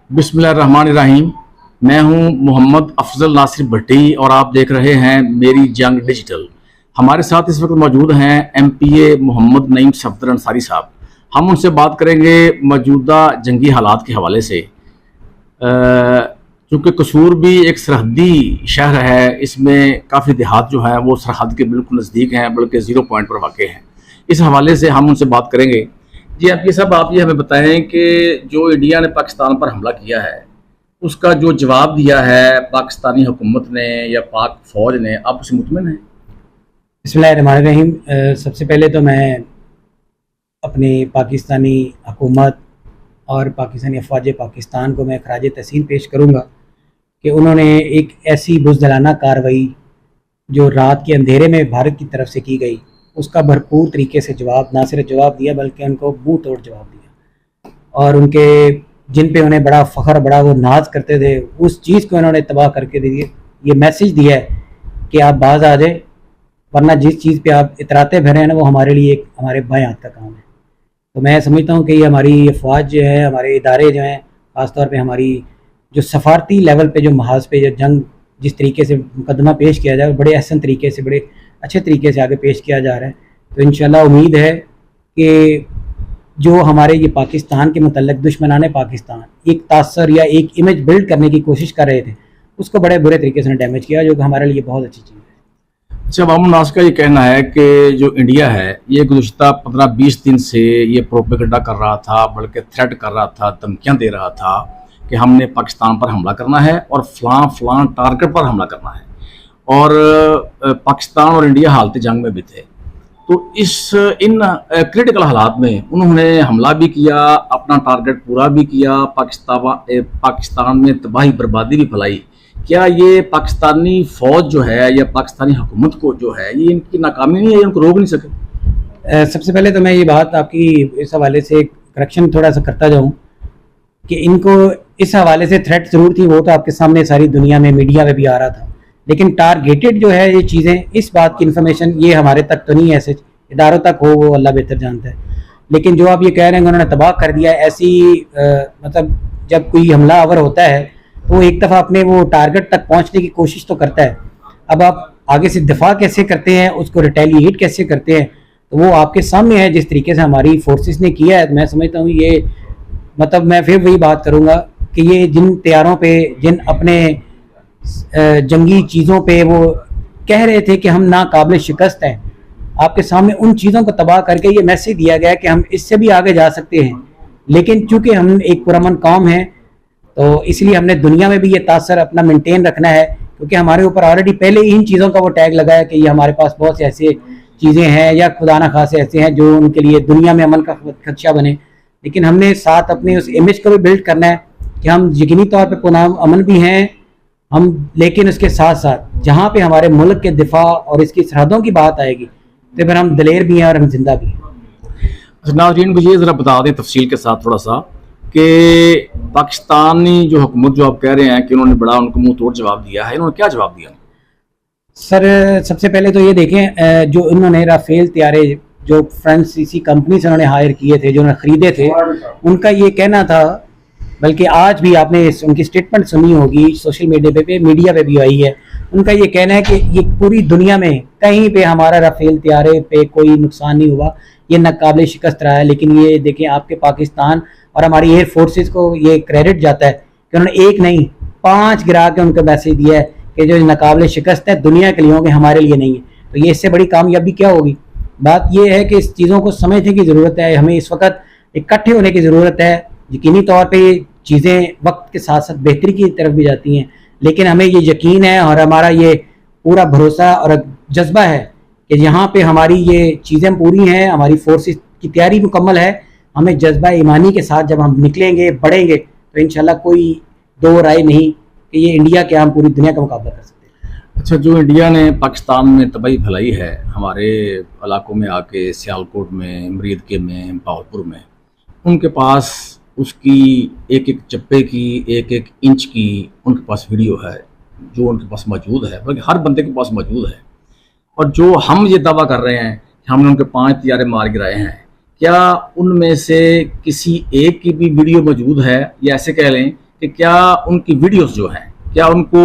बिस्मिल्लाहिर्रहमानिर्रहीम। मैं हूं मोहम्मद अफजल नासिर भट्टी और आप देख रहे हैं मेरी जंग डिजिटल। हमारे साथ इस वक्त मौजूद हैं MPA मोहम्मद नईम सफदर अंसारी साहब। हम उनसे बात करेंगे मौजूदा जंगी हालात के हवाले से। चूँकि कसूर भी एक सरहदी शहर है, इसमें काफ़ी देहात जो हैं वो सरहद के बिल्कुल नज़दीक हैं, बल्कि ज़ीरो पॉइंट पर वाक़ हैं। इस हवाले से हम उनसे बात करेंगे। जी MPA साहब, आप ये हमें बताएं कि जो इंडिया ने पाकिस्तान पर हमला किया है उसका जो जवाब दिया है पाकिस्तानी हुकूमत ने या पाक फ़ौज ने, आप उसे मुतमिन हैं? बिस्मिल्लाहिर्रहमानिर्रहीम। सबसे पहले तो मैं अपनी पाकिस्तानी हुकूमत और पाकिस्तानी अफवाज पाकिस्तान को मैं खराज तहसीन पेश करूँगा कि उन्होंने एक ऐसी बुज़दिलाना कार्रवाई जो रात के अंधेरे में भारत की तरफ से की गई उसका भरपूर तरीके से जवाब, ना सिर्फ जवाब दिया बल्कि उनको मुँह तोड़ जवाब दिया। और उनके जिन पे उन्हें बड़ा फ़ख्र, बड़ा वो नाज करते थे, उस चीज़ को उन्होंने तबाह करके दे दिया। ये मैसेज दिया है कि आप बाज आ जाए, वरना जिस चीज़ पे आप इतराते फिर हैं ना वो हमारे लिए एक हमारे बाएं हाथ का काम है। तो मैं समझता हूँ कि ये हमारी अफवाज जो है, हमारे इदारे जो हैं, ख़ासतौर पे हमारी जो सफारती लेवल पे जो महाज पे जो जंग जिस तरीके से मुकदमा पेश किया जाए, बड़े अहसन तरीके से, बड़े अच्छे तरीके से आगे पेश किया जा रहा है। तो इंशाल्लाह उम्मीद है कि जो हमारे ये पाकिस्तान के मतलब दुश्मनाने पाकिस्तान एक तासर या एक इमेज बिल्ड करने की कोशिश कर रहे थे, उसको बड़े बुरे तरीके से डैमेज किया, जो कि हमारे लिए बहुत अच्छी चीज़ है। अच्छा, अवाम नास का ये कहना है कि जो इंडिया है ये गुज़श्ता 15-20 दिन से ये प्रोपेगेंडा कर रहा था, बल्कि थ्रेट कर रहा था, धमकियाँ दे रहा था कि हमने पाकिस्तान पर हमला करना है और फ़लाँ टारगेट पर हमला करना है। और पाकिस्तान और इंडिया हालत जंग में भी थे। तो इन क्रिटिकल हालात में उन्होंने हमला भी किया, अपना टारगेट पूरा भी किया, पाकिस्तान में तबाही बर्बादी भी फैलाई। क्या ये पाकिस्तानी फ़ौज जो है या पाकिस्तानी हुकूमत को जो है ये इनकी नाकामी नहीं है, इनको रोक नहीं सके? सबसे पहले तो मैं ये बात आपकी इस हवाले से करेक्शन थोड़ा सा करता जाऊँ कि इनको इस हवाले से थ्रेट ज़रूर थी, वो तो आपके सामने सारी दुनिया में मीडिया में भी आ रहा था, लेकिन टारगेटेड जो है ये चीज़ें, इस बात की इन्फॉर्मेशन ये हमारे तक तो नहीं है, ऐसे इदारों तक हो वो अल्लाह बेहतर जानता है। लेकिन जो आप ये कह रहे हैं उन्होंने तबाह कर दिया, ऐसी मतलब जब कोई हमला आवर होता है तो वो एक दफ़ा अपने वो टारगेट तक पहुंचने की कोशिश तो करता है। अब आप आगे से दिफा कैसे करते हैं, उसको रिटेलिएट कैसे करते हैं, तो वो आपके सामने है। जिस तरीके से हमारी फोर्सेस ने किया है, मैं समझता हूँ ये मतलब मैं फिर वही बात करूँगा कि ये जिन तैयारों पे, जिन अपने जंगी चीज़ों पे वो कह रहे थे कि हम नाकाबिल शिकस्त हैं, आपके सामने उन चीज़ों को तबाह करके ये मैसेज दिया गया कि हम इससे भी आगे जा सकते हैं। लेकिन चूंकि हम एक पुरअमन कौम हैं तो इसलिए हमने दुनिया में भी ये तासर अपना मेंटेन रखना है, क्योंकि हमारे ऊपर ऑलरेडी पहले इन चीज़ों का वो टैग लगा है कि ये हमारे पास बहुत से ऐसे चीज़ें हैं या खुदा न खासे ऐसे हैं जो उनके लिए दुनिया में अमन का खदशा बने। लेकिन हमने साथ अपने उस इमेज को भी बिल्ड करना है कि हम यकीनी तौर पर पुरअमन अमन भी हैं हम, लेकिन उसके साथ साथ जहाँ पे हमारे मुल्क के दिफा और इसकी सरहदों की बात आएगी तो फिर हम दलेर भी हैं और हम जिंदा भी हैं। नाज़रीन को ये ज़रा बता दें तफसील के साथ थोड़ा सा कि पाकिस्तानी जो हुकूमत जो आप कह रहे हैं कि उन्होंने बड़ा उनको मुंह तोड़ जवाब दिया है, इन्होंने क्या जवाब दिया? सर सबसे पहले तो ये देखें, जो इन्होंने राफेल तैयारे जो फ्रांसीसी कंपनी से उन्होंने हायर किए थे, जो उन्होंने ख़रीदे थे, उनका ये कहना था, बल्कि आज भी आपने उनकी स्टेटमेंट सुनी होगी, सोशल मीडिया पे भी आई है, उनका ये कहना है कि ये पूरी दुनिया में कहीं पे हमारा राफेल तैयारे पे कोई नुकसान नहीं हुआ, ये नाकाबिल शिकस्त रहा है। लेकिन ये देखें आपके पाकिस्तान और हमारी एयर फोर्सेस को ये क्रेडिट जाता है कि उन्होंने एक नहीं 5 गिरा के उनको मैसेज दिया है कि जो नाकाबिल शिकस्त है दुनिया के लिए होंगे, हमारे लिए नहीं है। तो ये इससे बड़ी कामयाबी क्या होगी? बात ये है कि इस चीज़ों को समझने की ज़रूरत है, हमें इस वक्त इकट्ठे होने की ज़रूरत है। यकीनी तौर पर चीज़ें वक्त के साथ साथ बेहतरी की तरफ भी जाती हैं, लेकिन हमें ये यकीन है और हमारा ये पूरा भरोसा और जज्बा है कि यहाँ पे हमारी ये चीज़ें पूरी हैं, हमारी फोर्सेस की तैयारी मुकम्मल है। हमें जज्बा ईमानी के साथ जब हम निकलेंगे, बढ़ेंगे, तो इंशाल्लाह कोई दो राय नहीं कि ये इंडिया के हम पूरी दुनिया का मुकाबला कर सकते हैं। अच्छा, जो इंडिया ने पाकिस्तान में तबाही फैलाई है हमारे इलाकों में आके, सियालकोट में, मरीदके में, बहावलपुर में, उनके पास उसकी एक एक चप्पे की, एक एक इंच की उनके पास वीडियो है जो उनके पास मौजूद है, बल्कि हर बंदे के पास मौजूद है। और जो हम ये दावा कर रहे हैं कि हमने उनके 5 तैयारे मार गिराए हैं, क्या उनमें से किसी एक की भी वीडियो मौजूद है, या ऐसे कह लें کہ کیا ان کی ویڈیوز جو ہیں کیا ان کو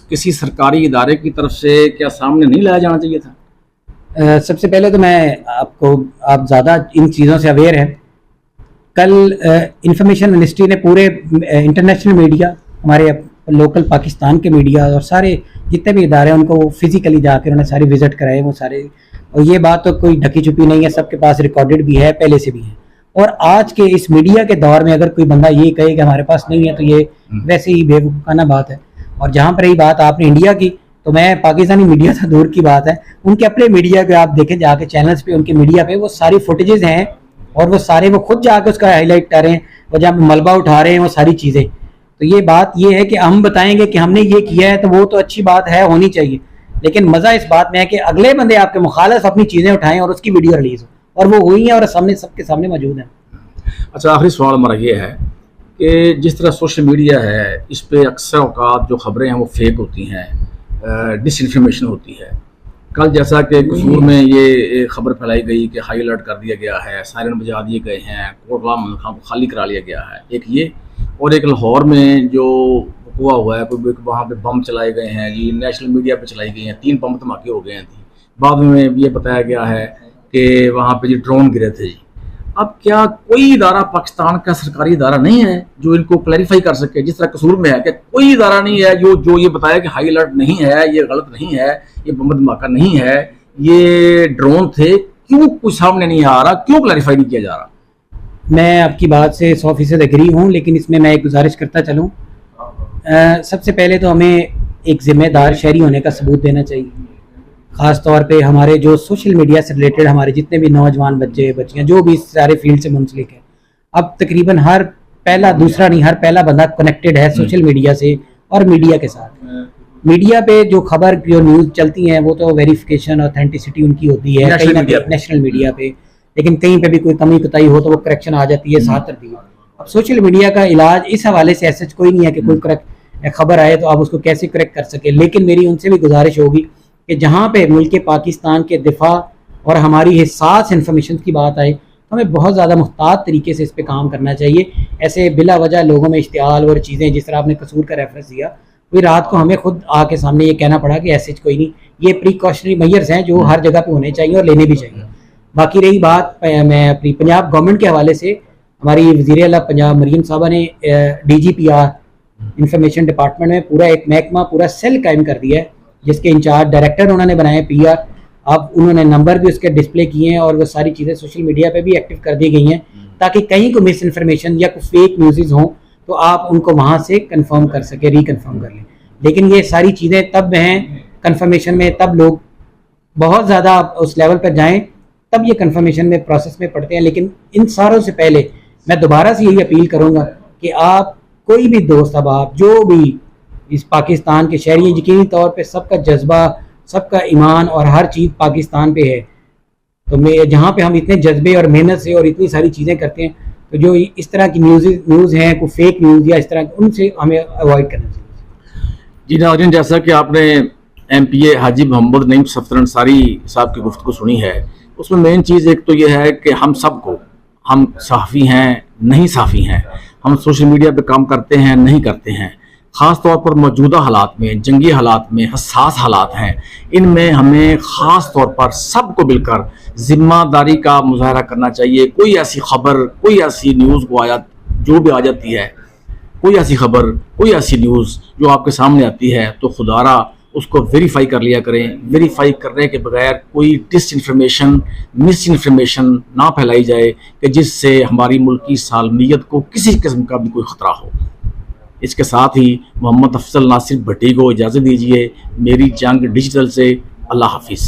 کسی سرکاری ادارے کی طرف سے کیا سامنے نہیں لایا جانا چاہیے تھا؟ سب سے پہلے تو میں آپ زیادہ ان چیزوں سے اویئر ہیں. کل انفارمیشن منسٹری نے پورے انٹرنیشنل میڈیا، ہمارے لوکل پاکستان کے میڈیا اور سارے جتنے بھی ادارے ہیں ان کو فزیکلی جا کے انہوں نے سارے وزٹ کرائے وہ سارے. اور یہ بات تو کوئی ڈھکی چھپی نہیں ہے، سب کے پاس ریکارڈڈ بھی ہے، پہلے سے بھی ہے. اور آج کے اس میڈیا کے دور میں اگر کوئی بندہ یہ کہے کہ ہمارے پاس نہیں ہے تو یہ ویسے ہی بے وقوفانہ بات ہے. اور جہاں پر رہی بات آپ نے انڈیا کی، تو میں پاکستانی میڈیا سے دور کی بات ہے، ان کے اپنے میڈیا پہ آپ دیکھیں جا کے چینلز پہ، ان کے میڈیا پہ وہ ساری فوٹیجز ہیں اور وہ سارے وہ خود جا کے اس کا ہائی لائٹ کر رہے ہیں، وہ جہاں ملبہ اٹھا رہے ہیں وہ ساری چیزیں. تو یہ بات یہ ہے کہ ہم بتائیں گے کہ ہم نے یہ کیا ہے تو وہ تو اچھی بات ہے، ہونی چاہیے، لیکن مزہ اس بات میں ہے کہ اگلے بندے آپ کے مخالف اپنی چیزیں اٹھائیں اور اس کی ویڈیو ریلیز ہو، اور وہ ہوئی ہیں اور سامنے سب کے سامنے موجود ہیں. اچھا، آخری سوال ہمارا یہ ہے کہ جس طرح سوشل میڈیا ہے اس پہ اکثر اوقات جو خبریں ہیں وہ فیک ہوتی ہیں، ڈس انفارمیشن ہوتی ہے. کل جیسا کہ قصور میں یہ خبر پھیلائی گئی کہ ہائی الرٹ کر دیا گیا ہے، سائرن بجا دیے گئے ہیں، کوٹلہ خان کو خالی کرا لیا گیا ہے، ایک یہ، اور ایک لاہور میں جو وقوع ہوا ہے وہاں پہ بم چلائے گئے ہیں جی، نیشنل میڈیا پہ چلائی گئی ہیں، 3 بم دھماکے ہو گئے ہیں. بعد میں یہ بتایا گیا ہے کہ وہاں پہ جی ڈرون گرے تھے. جی اب کیا کوئی ادارہ پاکستان کا سرکاری ادارہ نہیں ہے جو ان کو کلیریفائی کر سکے، جس طرح قصور میں ہے کہ کوئی ادارہ نہیں ہے جو یہ بتایا کہ ہائی الرٹ نہیں ہے، یہ غلط نہیں ہے، یہ بم دھماکہ نہیں ہے، یہ ڈرون تھے؟ کیوں کچھ سامنے نہیں آ رہا، کیوں کلیریفائی نہیں کیا جا رہا؟ میں آپ کی بات سے 100% ایگری ہوں، لیکن اس میں ایک گزارش کرتا چلوں. سب سے پہلے تو ہمیں ایک ذمہ دار شہری ہونے کا ثبوت دینا چاہیے، خاص طور پہ ہمارے جو سوشل میڈیا سے ریلیٹڈ ہمارے جتنے بھی نوجوان بچے بچیاں جو بھی سارے فیلڈ سے منسلک ہیں. اب تقریباً ہر پہلا بندہ کنیکٹڈ ہے سوشل میڈیا سے اور میڈیا کے ساتھ. میڈیا پہ جو خبر جو نیوز چلتی ہیں وہ تو ویریفیکیشن اتھینٹسٹی ان کی ہوتی ہے نیشنل میڈیا پہ، لیکن کہیں پہ بھی کوئی کمی کوتاہی ہو تو وہ کریکشن آ جاتی ہے 7 اب سوشل میڈیا کا علاج اس حوالے سے ایسا کوئی نہیں ہے کہ کوئی خبر آئے تو آپ اس کو کیسے کریکٹ کر سکیں. لیکن میری ان سے بھی گزارش ہوگی کہ جہاں پہ ملک پاکستان کے دفاع اور ہماری حساس انفارمیشن کی بات آئے تو ہمیں بہت زیادہ محتاط طریقے سے اس پہ کام کرنا چاہیے. ایسے بلا وجہ لوگوں میں اشتعال اور چیزیں، جس طرح آپ نے قصور کا ریفرنس دیا، کوئی رات کو ہمیں خود آ کے سامنے یہ کہنا پڑا کہ ایسے کوئی نہیں. یہ پریکاشنری میئرز ہیں جو ہر جگہ پہ ہونے چاہیے اور لینے بھی چاہیے. باقی رہی بات میں اپنی پنجاب گورنمنٹ کے حوالے سے، ہماری وزیر اعلیٰ پنجاب مریم صاحبہ نے DGPR انفارمیشن ڈپارٹمنٹ میں پورا ایک محکمہ، پورا سیل قائم کر دیا ہے جس کے انچارج ڈائریکٹر انہوں نے بنائے PR. اب انہوں نے نمبر بھی اس کے ڈسپلے کیے ہیں اور وہ ساری چیزیں سوشل میڈیا پہ بھی ایکٹیو کر دی گئی ہیں تاکہ کہیں کو مس انفارمیشن یا کوئی فیک نیوزز ہوں تو آپ ان کو وہاں سے کنفرم کر سکیں، ریکنفرم کر لیں. لیکن یہ ساری چیزیں تب ہیں کنفرمیشن میں، تب لوگ بہت زیادہ اس لیول پر جائیں تب یہ کنفرمیشن میں پروسیس میں پڑھتے ہیں. لیکن ان ساروں سے پہلے میں دوبارہ سے یہی اپیل کروں گا کہ آپ کوئی بھی دوست احباب جو بھی اس پاکستان کے شہری، یقینی طور پہ سب کا جذبہ، سب کا ایمان اور ہر چیز پاکستان پہ ہے، تو میں جہاں پہ ہم اتنے جذبے اور محنت سے اور اتنی ساری چیزیں کرتے ہیں تو جو اس طرح کی نیوز ہیں، کوئی فیک نیوز یا اس طرح ان سے ہمیں اوائڈ کرنا چاہیے. جی ناظرین، جیسا کہ آپ نے MPA حاجی محمد نعیم صفدر انصاری صاحب کی گفتگو سنی ہے، اس میں مین چیز ایک تو یہ ہے کہ ہم سب کو، ہم صحافی ہیں نہیں صحافی ہیں، ہم سوشل میڈیا پہ کام کرتے ہیں نہیں کرتے ہیں، خاص طور پر موجودہ حالات میں، جنگی حالات میں، حساس حالات ہیں، ان میں ہمیں خاص طور پر سب کو مل کر ذمہ داری کا مظاہرہ کرنا چاہیے. کوئی ایسی خبر، کوئی ایسی نیوز جو بھی آ جاتی ہے، کوئی ایسی خبر، کوئی ایسی نیوز جو آپ کے سامنے آتی ہے تو خدا را اس کو ویریفائی کر لیا کریں. ویریفائی کرنے کے بغیر کوئی ڈس انفارمیشن، مس انفارمیشن نہ پھیلائی جائے کہ جس سے ہماری ملکی سالمیت کو کسی قسم کا بھی کوئی خطرہ ہو. اس کے ساتھ ہی محمد افضل ناصر بھٹی کو اجازت دیجیے. میری جنگ ڈیجیٹل سے. اللہ حافظ.